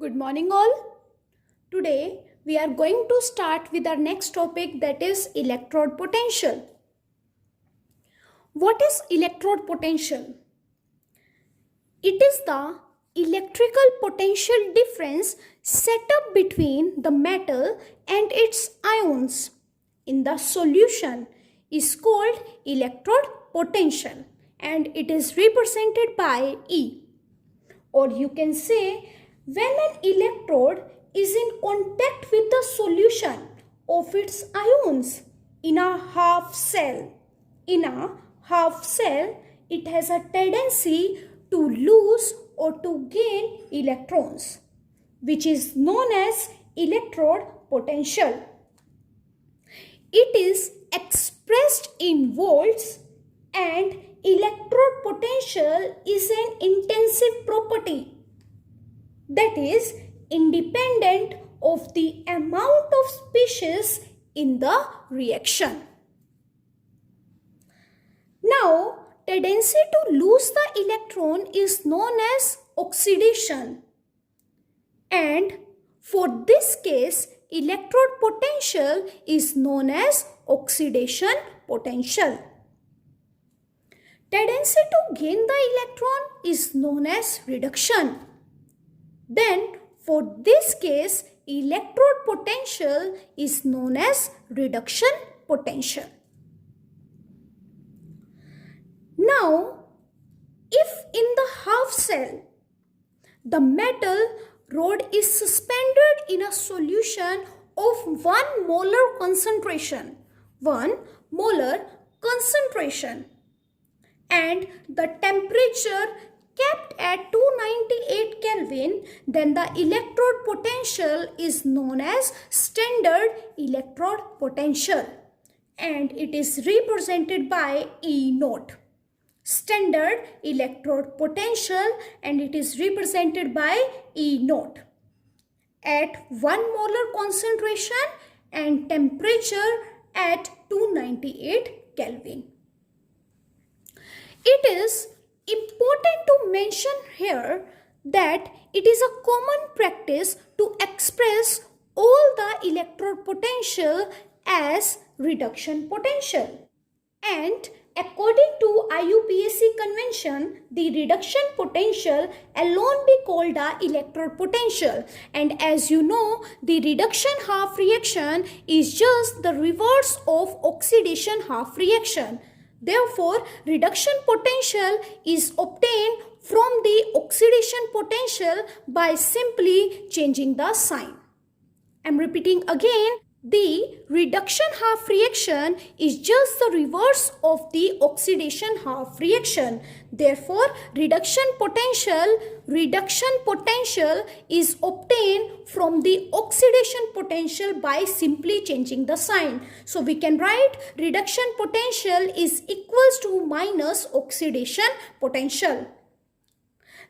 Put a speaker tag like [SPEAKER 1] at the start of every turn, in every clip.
[SPEAKER 1] Good morning all. Today we are going to start with our next topic, that is electrode potential. What is electrode potential? It is the electrical potential difference set up between the metal and its ions in the solution is called electrode potential, and it is represented by E. Or you can say, when an electrode is in contact with the solution of its ions in a half cell, it has a tendency to lose or to gain electrons, which is known as electrode potential. It is expressed in volts, and electrode potential is an intensive property that is independent of the amount of species in the reaction. Now, tendency to lose the electron is known as oxidation, and for this case electrode potential is known as oxidation potential. Tendency to gain the electron is known as reduction. Then for this case electrode potential is known as reduction potential. Now, if in the half cell the metal rod is suspended in a solution of 1 molar concentration, and the temperature kept at 298 Kelvin, then the electrode potential is known as standard electrode potential, and it is represented by E naught. Standard electrode potential, and it is represented by E naught at 1 molar concentration and temperature at 298 Kelvin. It is important to mention here that it is a common practice to express all the electrode potential as reduction potential, and according to IUPAC convention, the reduction potential alone be called the electrode potential, and as you know, the reduction half reaction is just the reverse of oxidation half reaction. Therefore, reduction potential is obtained from the oxidation potential by simply changing the sign. I am repeating again, the reduction half reaction is just the reverse of the oxidation half reaction. Therefore, reduction potential is obtained from the oxidation potential by simply changing the sign. So we can write reduction potential is equals to minus oxidation potential.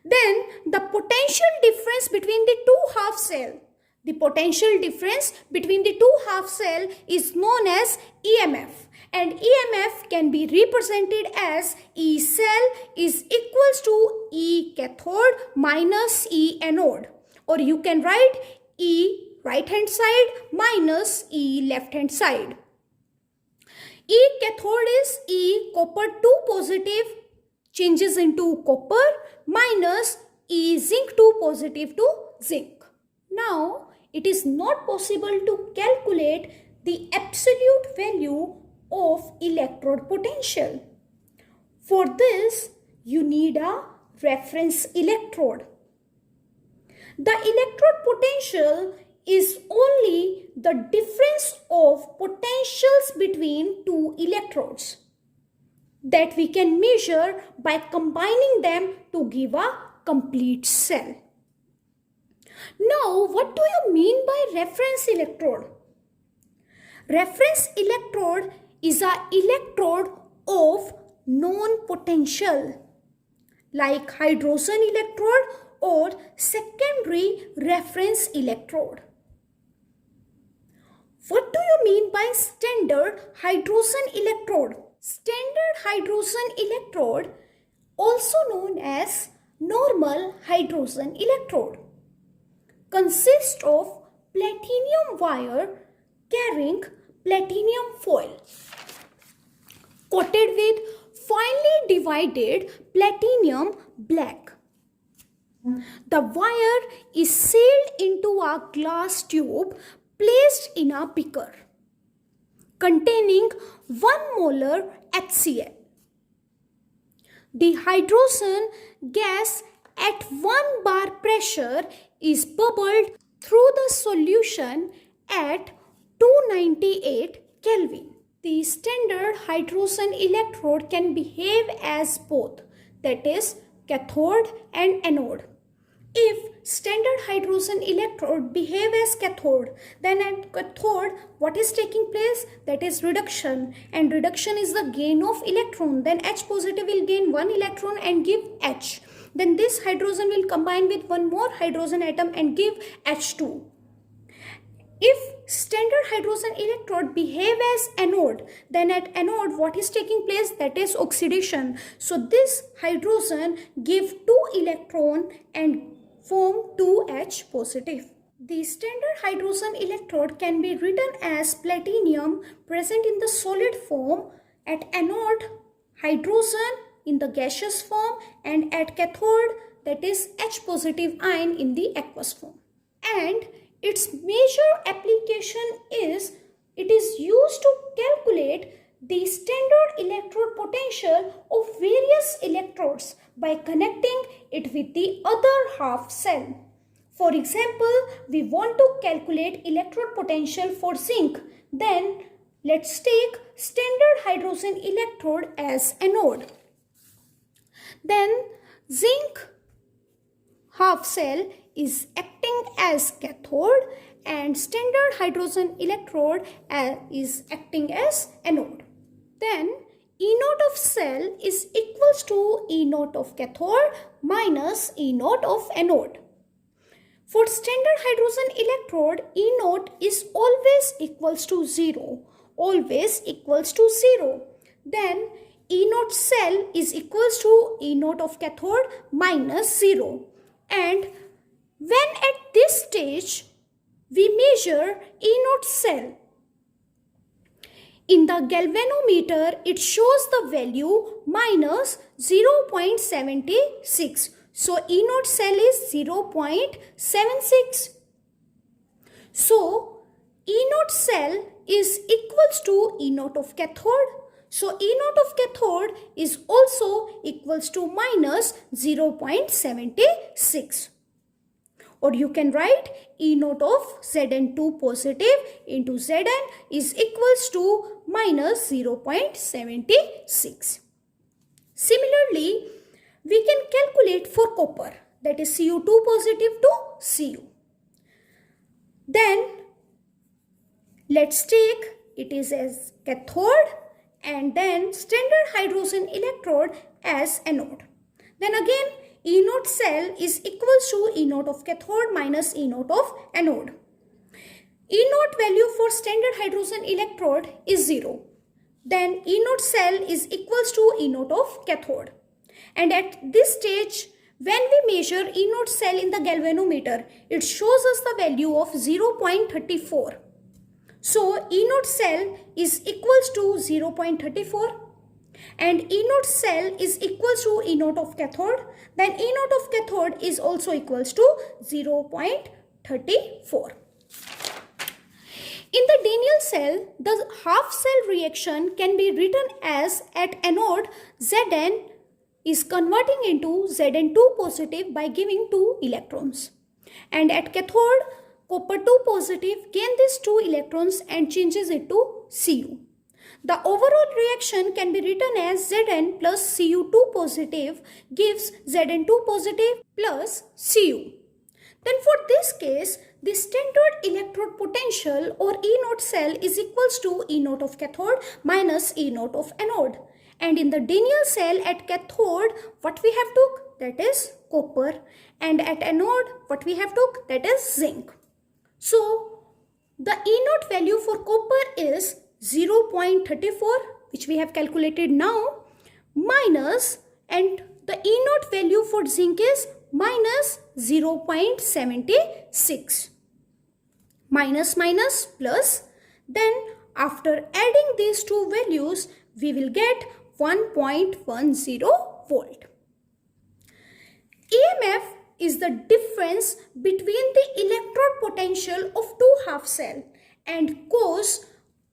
[SPEAKER 1] Then the potential difference between the two half cells. The potential difference between the two half cells is known as EMF, and EMF can be represented as E cell is equals to E cathode minus E anode, or you can write E right hand side minus E left hand side. E cathode is E copper 2 positive changes into copper minus E zinc 2 positive to zinc. Now, it is not possible to calculate the absolute value of electrode potential. For this, you need a reference electrode. The electrode potential is only the difference of potentials between two electrodes that we can measure by combining them to give a complete cell. Now, what do you mean by reference electrode? Reference electrode is an electrode of known potential, like hydrogen electrode or secondary reference electrode. What do you mean by standard hydrogen electrode? Standard hydrogen electrode, also known as normal hydrogen electrode, consists of platinum wire carrying platinum foil coated with finely divided platinum black. The wire is sealed into a glass tube placed in a beaker containing 1 molar HCl. The hydrogen gas at 1 bar pressure is bubbled through the solution at 298 Kelvin. The standard hydrogen electrode can behave as both, that is cathode and anode. If standard hydrogen electrode behave as cathode, then at cathode what is taking place? That is reduction, and reduction is the gain of electron. Then H positive will gain 1 electron and give H. Then this hydrogen will combine with 1 more hydrogen atom and give H2. If standard hydrogen electrode behave as anode, then at anode what is taking place? That is oxidation. So this hydrogen give 2 electron and form 2H positive. The standard hydrogen electrode can be written as platinum present in the solid form, at anode hydrogen in the gaseous form, and at cathode that is H positive ion in the aqueous form. And its major application is it is used to calculate the standard electrode potential of various electrodes by connecting it with the other half cell. For example, we want to calculate electrode potential for zinc. Then let's take standard hydrogen electrode as anode. Then zinc half cell is acting as cathode and standard hydrogen electrode is acting as anode. Then E naught of cell is equals to E naught of cathode minus E naught of anode. For standard hydrogen electrode, E naught is always equals to 0. Always equals to 0. Then E naught cell is equals to E naught of cathode minus 0. And when at this stage we measure E naught cell, in the galvanometer it shows the value minus 0.76. So E naught cell is 0.76. So E naught cell is equals to E naught of cathode. So E naught of cathode is also equals to minus 0.76. Or you can write E naught of Zn2 positive into Zn is equals to minus 0.76. Similarly, we can calculate for copper, that is Cu2 positive to Cu. Then let's take it is as cathode and then standard hydrogen electrode as anode. Then again E naught cell is equals to E naught of cathode minus E naught of anode. E naught value for standard hydrogen electrode is 0. Then E naught cell is equals to E naught of cathode. And at this stage, when we measure E naught cell in the galvanometer, it shows us the value of 0.34. So E naught cell is equals to 0.34. And E naught cell is equals to E naught of cathode. Then E naught of cathode is also equals to 0.34. In the Daniell cell, the half cell reaction can be written as at anode Zn is converting into Zn2 positive by giving 2 electrons. And at cathode, copper 2 positive gain these 2 electrons and changes it to Cu. The overall reaction can be written as Zn plus Cu2 positive gives Zn2 positive plus Cu. Then for this case, the standard electrode potential or E naught cell is equals to E naught of cathode minus E naught of anode. And in the Daniell cell at cathode, what we have took? That is copper. And at anode, what we have took? That is zinc. So the E naught value for copper is 0.34, which we have calculated now, minus, and the E naught value for zinc is minus 0.76. Minus minus plus. Then after adding these two values, we will get 1.10 volt. EMF is the difference between the electrode potential of two half cell and cause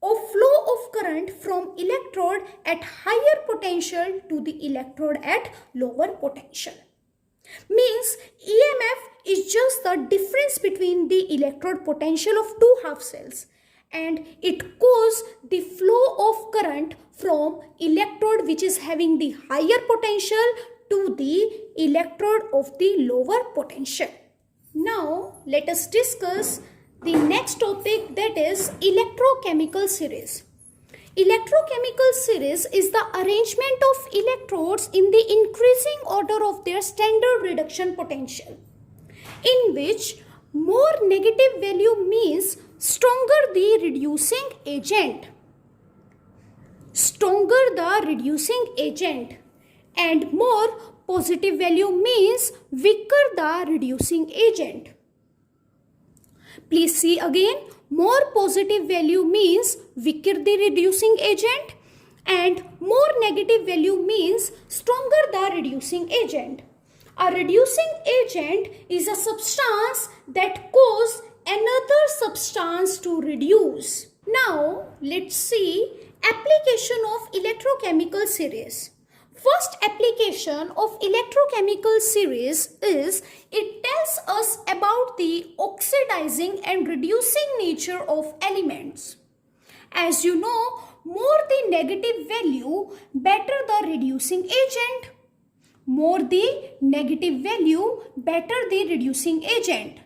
[SPEAKER 1] of flow of current from electrode at higher potential to the electrode at lower potential. Means EMF is just the difference between the electrode potential of two half cells, and it causes the flow of current from electrode which is having the higher potential to the electrode of the lower potential. Now let us discuss the next topic, that is electrochemical series. Electrochemical series is the arrangement of electrodes in the increasing order of their standard reduction potential, in which more negative value means stronger the reducing agent. Stronger the reducing agent, and more positive value means weaker the reducing agent. Please see again, more positive value means weaker the reducing agent and more negative value means stronger the reducing agent. A reducing agent is a substance that causes another substance to reduce. Now let's see application of electrochemical series. First application of electrochemical series is it tells us about the oxidizing and reducing nature of elements. As you know, more the negative value, better the reducing agent. More the negative value, better the reducing agent.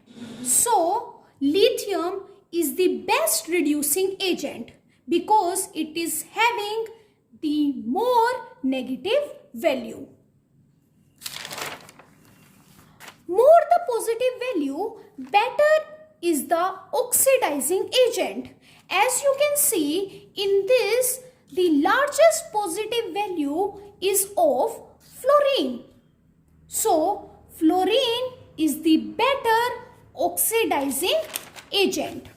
[SPEAKER 1] So, lithium is the best reducing agent because it is having the more negative value. More the positive value, better is the oxidizing agent. As you can see in this, the largest positive value is of fluorine. So, fluorine is the better oxidizing agent.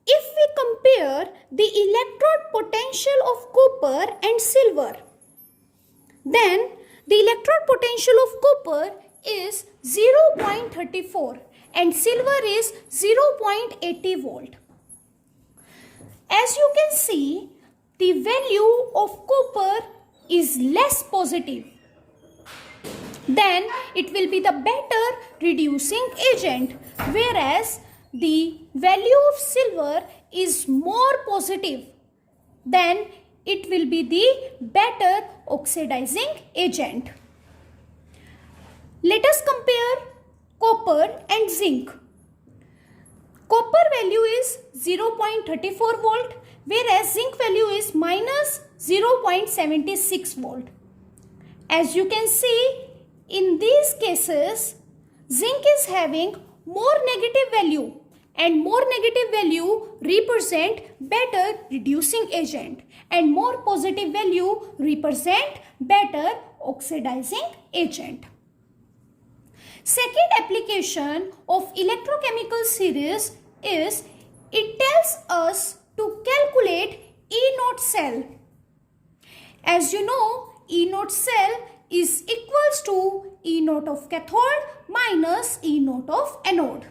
[SPEAKER 1] If we compare the electrode potential of copper and silver, then the electrode potential of copper is 0.34 and silver is 0.80 volt. As you can see, the value of copper is less positive. Then it will be the better reducing agent, whereas the value of silver is more positive. Then it will be the better oxidizing agent. Let us compare copper and zinc. Copper value is 0.34 volt, whereas zinc value is minus 0.76 volt. As you can see, in these cases, zinc is having more negative value, and more negative value represent better reducing agent and more positive value represent better oxidizing agent. Second application of electrochemical series is it tells us to calculate E0 cell. As you know, E0 cell is equals to E0 of cathode minus E0 of anode.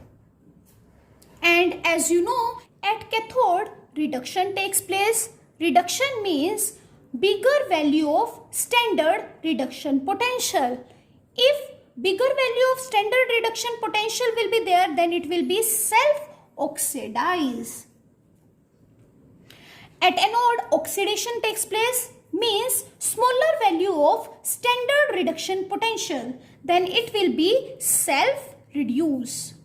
[SPEAKER 1] And as you know, at cathode, reduction takes place. Reduction means bigger value of standard reduction potential. If bigger value of standard reduction potential will be there, then it will be self-oxidize. At anode, oxidation takes place, means smaller value of standard reduction potential, then it will be self-reduce.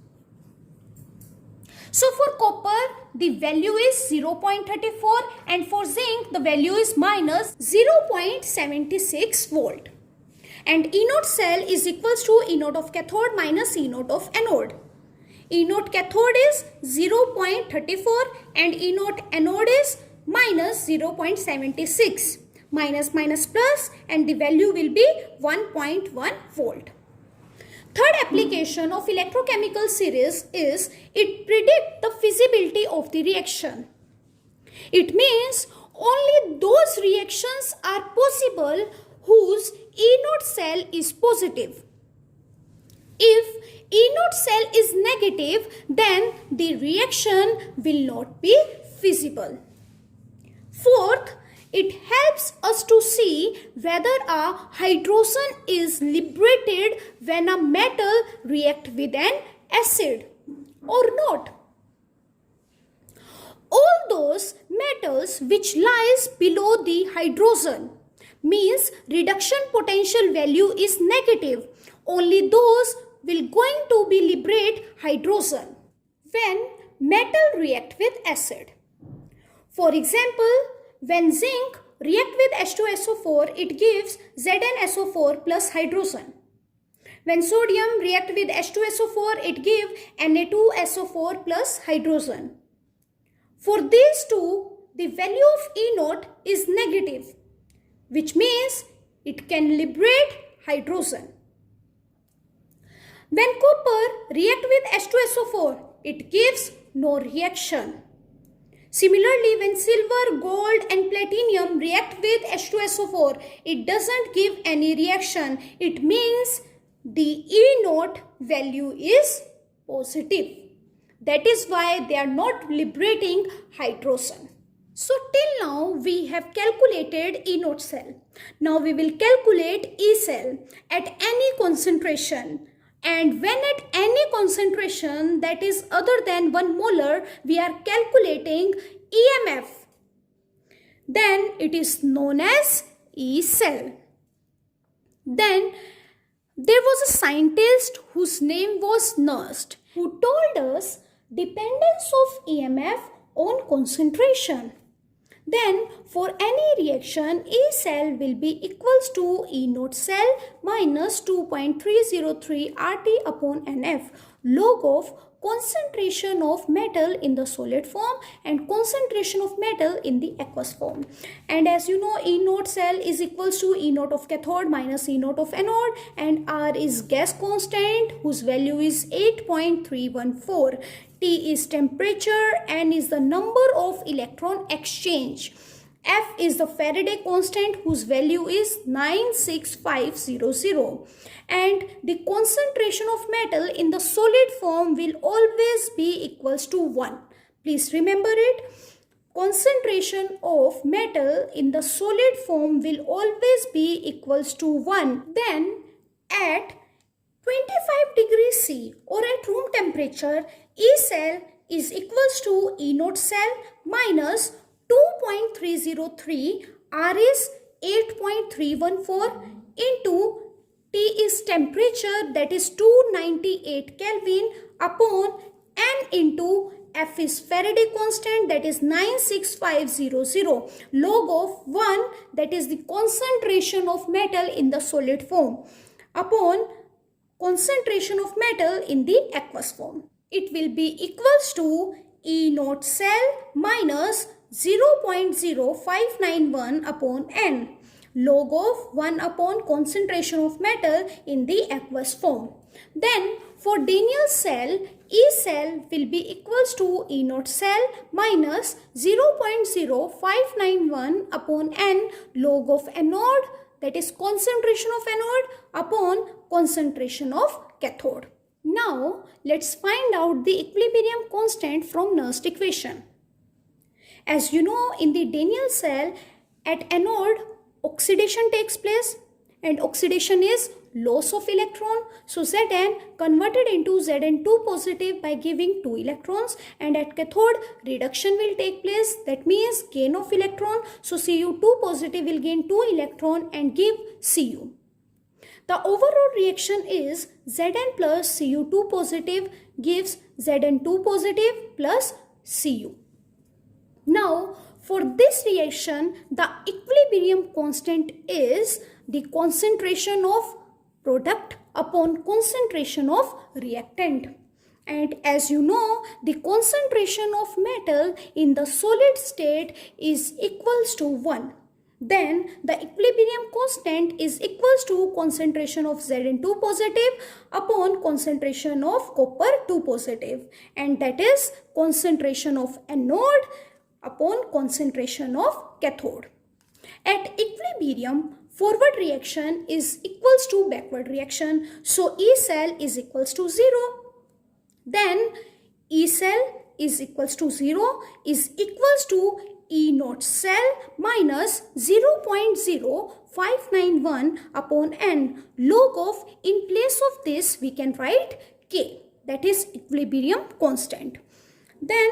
[SPEAKER 1] So for copper, the value is 0.34 and for zinc, the value is minus 0.76 volt. And E0 cell is equals to E0 of cathode minus E0 of anode. E0 cathode is 0.34 and E0 anode is minus 0.76. Minus minus plus, and the value will be 1.1 volt. Third application of electrochemical series is it predicts the feasibility of the reaction. It means only those reactions are possible whose E0 cell is positive. If E0 cell is negative, then the reaction will not be feasible. Fourth, it helps us to see whether a hydrogen is liberated when a metal reacts with an acid or not. All those metals which lies below the hydrogen means reduction potential value is negative. Only those will going to be liberate hydrogen when metal react with acid. For example, when zinc react with H2SO4, it gives ZnSO4 plus hydrogen. When sodium react with H2SO4, it gives Na2SO4 plus hydrogen. For these two, the value of E0 is negative, which means it can liberate hydrogen. When copper react with H2SO4, it gives no reaction. Similarly, when silver, gold and platinum react with H2SO4, it doesn't give any reaction. It means the E0 value is positive. That is why they are not liberating hydrogen. So till now we have calculated E0 cell. Now we will calculate E cell at any concentration. And when at any concentration that is other than 1 molar, we are calculating EMF. Then it is known as E cell. Then there was a scientist whose name was Nernst, who told us dependence of EMF on concentration. Then for any reaction, E cell will be equals to E0 cell minus 2.303 RT upon NF, log of concentration of metal in the solid form and concentration of metal in the aqueous form. And as you know, E0 cell is equals to E0 of cathode minus E0 of anode, and R is gas constant whose value is 8.314. T is temperature, N is the number of electron exchange. F is the Faraday constant whose value is 96500. And the concentration of metal in the solid form will always be equals to 1. Please remember it. Concentration of metal in the solid form will always be equals to 1. Then at 25 degrees C or at room temperature, E cell is equals to E0 cell minus 2.303, R is 8.314 into T is temperature, that is 298 Kelvin, upon N into F is Faraday constant, that is 96500, log of 1, that is the concentration of metal in the solid form, upon concentration of metal in the aqueous form. It will be equals to E0 cell minus 0.0591 upon N, log of 1 upon concentration of metal in the aqueous form. Then for Daniell cell, E cell will be equals to E0 cell minus 0.0591 upon N, log of anode, that is concentration of anode upon concentration of cathode. Now let's find out the equilibrium constant from Nernst equation. As you know, in the Daniell cell, at anode oxidation takes place, and oxidation is loss of electron. So Zn converted into Zn2 positive by giving 2 electrons, and at cathode reduction will take place, that means gain of electron. So Cu2 positive will gain 2 electron and give Cu. The overall reaction is Zn plus Cu2 positive gives Zn2 positive plus Cu. Now for this reaction, the equilibrium constant is the concentration of product upon concentration of reactant. And as you know, the concentration of metal in the solid state is equals to 1. then the equilibrium constant is equals to concentration of Zn2 positive upon concentration of copper 2 positive, and that is concentration of anode upon concentration of cathode. At equilibrium, forward reaction is equals to backward reaction, so E cell is equals to 0. Then E cell is equals to 0 is equals to E naught cell minus 0.0591 upon N. Log of, in place of this we can write K, that is equilibrium constant. Then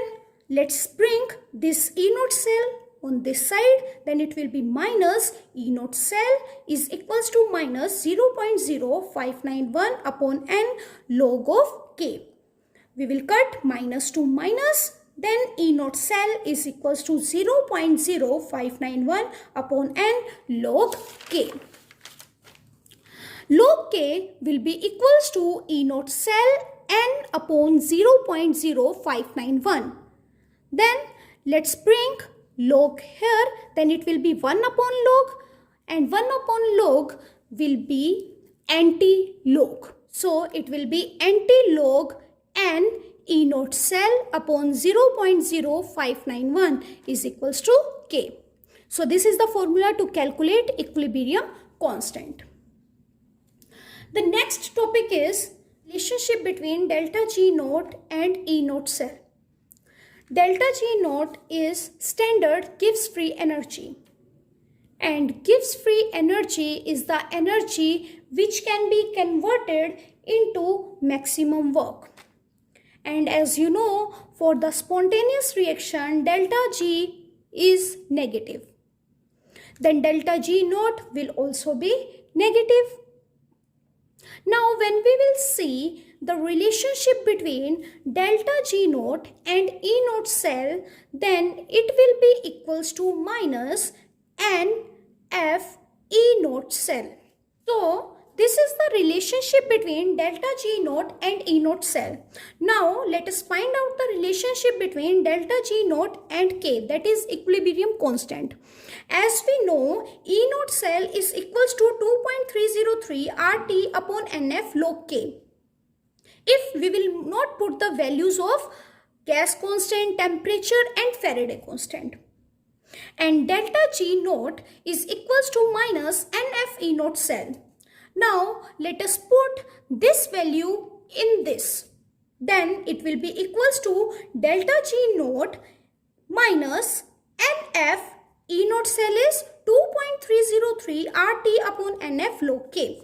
[SPEAKER 1] let's bring this E naught cell on this side, then it will be minus E naught cell is equals to minus 0.0591 upon N log of K. We will cut minus to minus, then E naught cell is equals to 0.0591 upon N log K. Log K will be equals to E naught cell N upon 0.0591. Then let's bring log here, then it will be 1 upon log, and 1 upon log will be anti-log. So it will be anti-log N E naught cell upon 0.0591 is equals to K. So this is the formula to calculate equilibrium constant. The next topic is relationship between delta G naught and E naught cell. Delta G naught is standard Gibbs free energy, and Gibbs free energy is the energy which can be converted into maximum work. And as you know, for the spontaneous reaction, delta G is negative. Then delta G naught will also be negative. Now when we will see the relationship between delta G naught and E naught cell, then it will be equals to minus NF E naught cell. So this is the relationship between delta G naught and E naught cell. Now let us find out the relationship between delta G naught and K, that is equilibrium constant. As we know, E naught cell is equals to 2.303 RT upon NF log K. If we will not put the values of gas constant, temperature and Faraday constant. And delta G naught is equals to minus NF E naught cell. Now let us put this value in this. Then it will be equals to delta G naught minus NF E naught cell is 2.303 RT upon NF log K.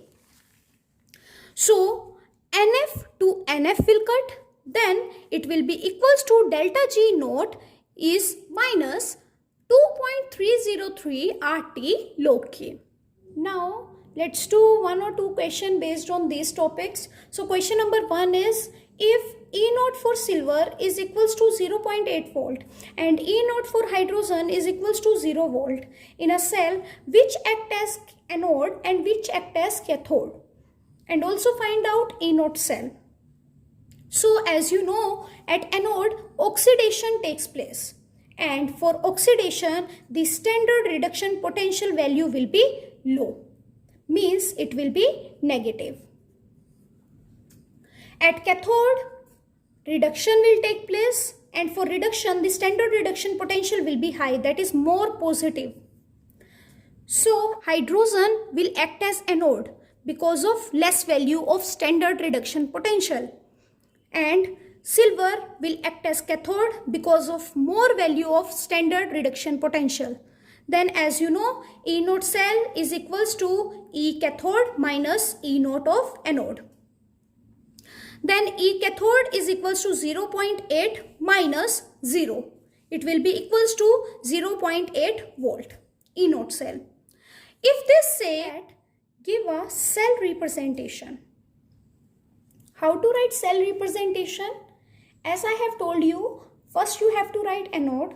[SPEAKER 1] So NF to NF will cut. Then it will be equals to delta G naught is minus 2.303 RT log K. Now let's do one or two questions based on these topics. So question number 1 is, if E naught for silver is equals to 0.8 volt and E naught for hydrogen is equals to 0 volt in a cell, which act as anode and which act as cathode? And also find out E naught cell. So as you know, at anode oxidation takes place, and for oxidation the standard reduction potential value will be low, means it will be negative. At cathode reduction will take place, and for reduction the standard reduction potential will be high, that is more positive. So hydrogen will act as anode because of less value of standard reduction potential, and silver will act as cathode because of more value of standard reduction potential. Then as you know, E naught cell is equals to E cathode minus E naught of anode. Then E cathode is equals to 0.8 minus 0. It will be equals to 0.8 volt, E naught cell. If they say give a cell representation. How to write cell representation? As I have told you, first you have to write anode,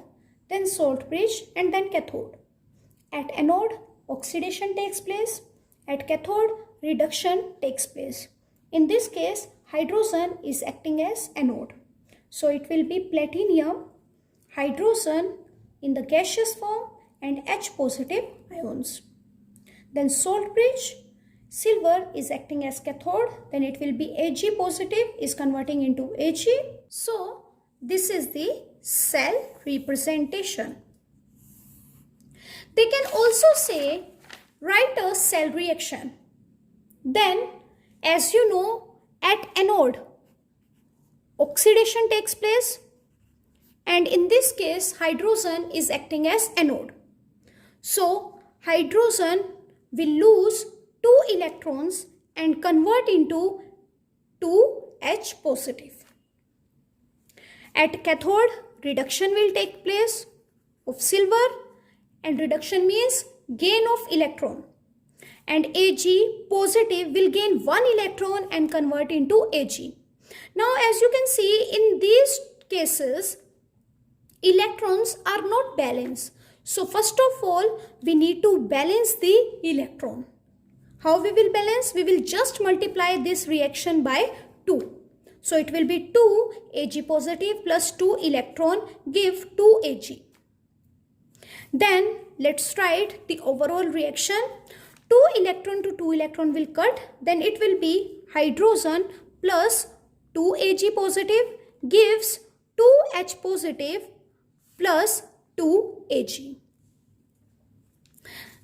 [SPEAKER 1] then salt bridge and then cathode. At anode, oxidation takes place. At cathode, reduction takes place. In this case, hydrogen is acting as anode. So it will be platinum, hydrogen in the gaseous form and H positive ions. Then salt bridge, silver is acting as cathode, then it will be Ag positive is converting into Ag. So this is the cell representation. They can also say write a cell reaction. Then as you know, at anode oxidation takes place, and in this case hydrogen is acting as anode. So hydrogen will lose 2 electrons and convert into 2H positive. At cathode, reduction will take place of silver, and reduction means gain of electron. And Ag positive will gain 1 electron and convert into Ag. Now as you can see, in these cases electrons are not balanced. So first of all, we need to balance the electron. How we will balance? We will just multiply this reaction by 2. So it will be 2 Ag positive plus 2 electron give 2 Ag. Then let's write the overall reaction. 2 electron to 2 electron will cut. Then it will be hydrogen plus 2 Ag positive gives 2H positive plus 2 Ag.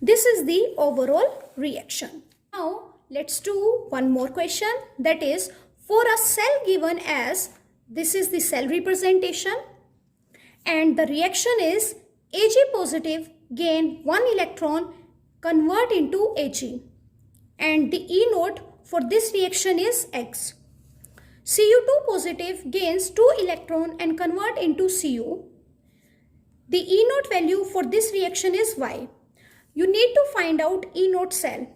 [SPEAKER 1] This is the overall reaction. Now let's do one more question, that is for a cell given as, this is the cell representation, and the reaction is Ag positive gain 1 electron convert into Ag, and the E note for this reaction is X. Cu2 positive gains 2 electron and convert into Cu. The E note value for this reaction is Y. You need to find out E note cell,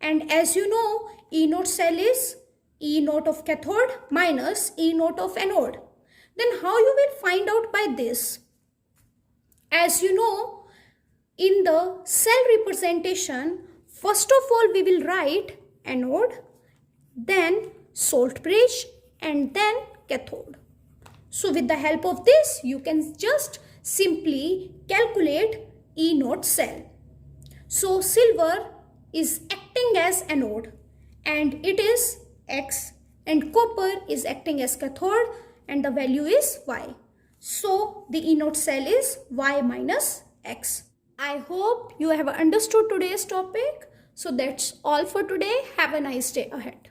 [SPEAKER 1] and as you know, E note cell is E note of cathode minus E note of anode. Then how you will find out by this? As you know, in the cell representation, first of all we will write anode, then salt bridge, and then cathode. So with the help of this, you can just simply calculate E note cell. So silver is acting as anode and it is X, and copper is acting as cathode and the value is Y. So the E note cell is Y minus X. I hope you have understood today's topic. So that's all for today. Have a nice day ahead.